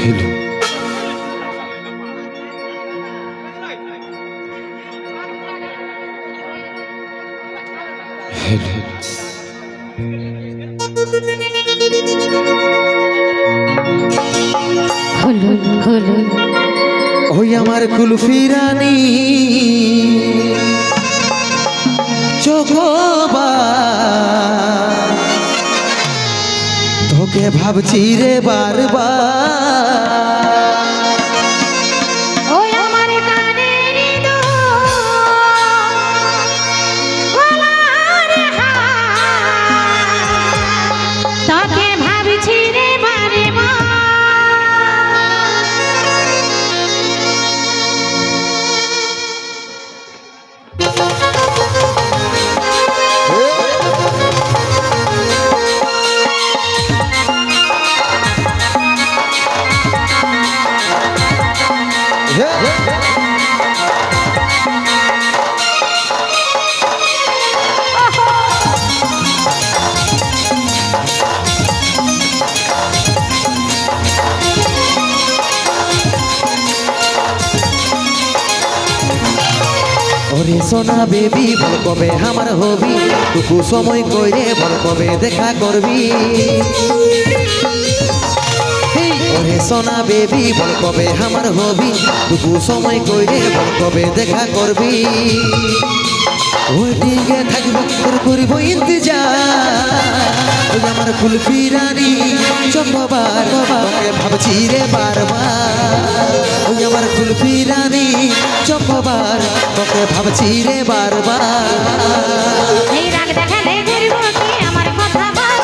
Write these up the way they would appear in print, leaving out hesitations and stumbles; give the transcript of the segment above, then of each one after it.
hello, hello. হলো হলো ওই আমার কুলফি রানী চোখবা তোকে ভাবছি রে বারবার ওই আমার কানের গলার হার তাকে ভাবছি রে বারে ওরে সোনা বেবি বল কবে আমার হবি টুকু সময় কইরে বল কবে দেখা করবি ওরে সোনা বেবি বল কবে আমার হবি টুকু সময় কইরে বল কবে দেখা করবি ওইদিকে থাকবো তোর করিব ইন্তজার ওই আমার কুলফি রানী চকবার তোকে ভাবছি রে বারবার ওই আমার কুলফি রানী চকবার তোকে ভাবছি রে বারবার এই রাগ দেখালে ঘুরব কি আমার কথা বল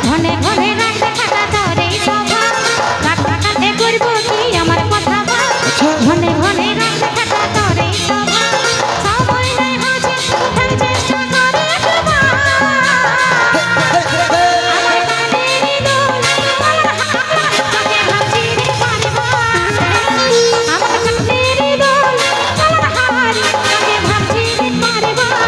ঘনে ঘনে রাগ দেখাটা তোর এই স্বভাব রাগ দেখালে ঘুরব কি আমার কথা বল ঘনে ঘনে রাগ দেখাটা তোর এই স্বভাব সময় নাই হচ্ছে কোথায় চেষ্টা করে একবার আমার কানের দোল আমার হাত তোকে ভাবছি রে বারবার আমার কানের দোল আমার হাত তোকে ভাবছি রে বারবার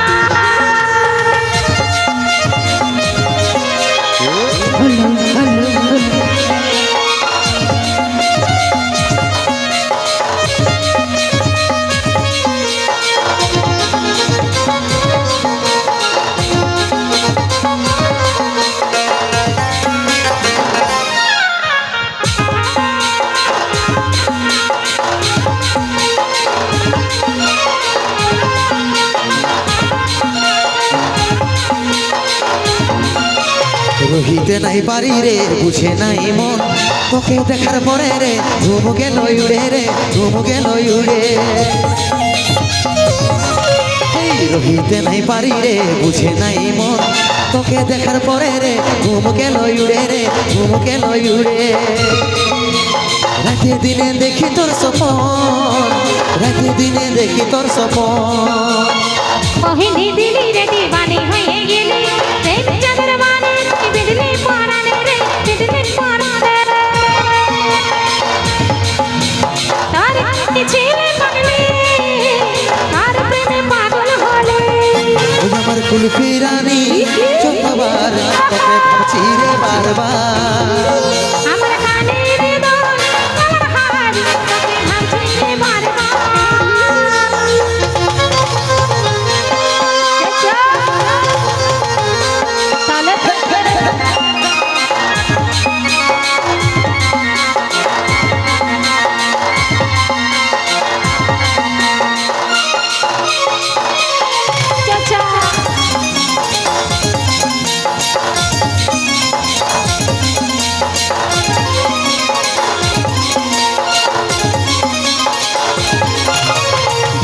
হলো হলো হলো রহিতে নাই পারি রে বুঝে নাই মন তোকে দেখার পরে রে ঘুম গেল উড়ে রে ঘুম গেল উড়ে রহিতে নাই পারি রে বুঝে নাই মন তোকে দেখার পরে রে ঘুম গেল উড়ে রে ঘুম গেল উড়ে রাতে দিনে দেখি তোর সপন রাতে দিনে দেখি তোর সপন ওহিনী দিলি রে দিবানি হয়ে গেলি প্রেম চাঁদের মানে বিদলি পরানে রে বিদলি পরানে তার ছিলে পাগলি আর প্রেমে পাগল হলে ওই আমার কুলফি রানী চকবার তোকে ভাবছি রে বারবার আমার কানের দোল আমার হার তোকে ভাবছি রে বারবার তালে চাচা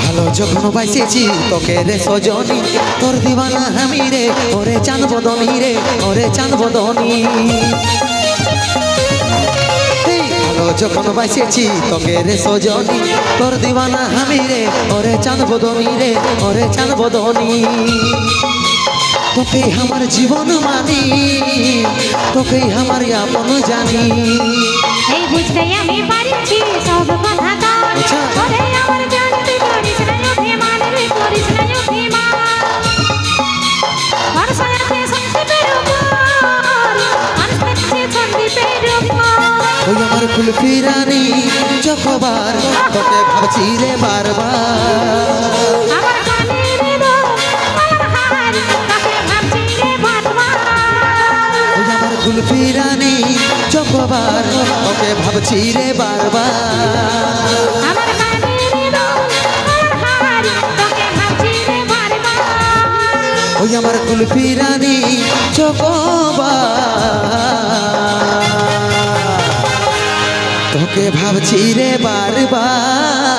ভালো যখন বাইসেছি তোকে রে সজনী তোর দিবানা আমি রে ওরে চাঁদ বদনী রে ওরে চাঁদ বদনী ভালো যখন বাইসেছি তোকে রে সজনী তোর দিবানা আমি রে ওরে চাঁদ বদনী রে ওরে চাঁদ বদনী তোকে আমার জীবন মানি তোকে আমার আপন জানি এই বুঝতে আমি পারছি সব কথা তোর আচ্ছা। ওরে আমার জানতে করিস না অভিমান রে করিস না অভিমান ভরসাতে সন্দীপের উপর মানুষ পেয়েছে সন্দীপের উপর ওই আমার কুলফি রানী চকবার তোকে ভাবছি রে বারবার আমার কানের দুল আমার হার তোকে ভাবছি রে বারবার ওই আমার কুলফি রানী চকবার তোকে ভাবছি রে বারবার আমার কানের দুল আমার হার তোকে ভাবছি রে বারবার ওই আমার কুলফি রানী চকবার তোকে ভাবছি রে বারবার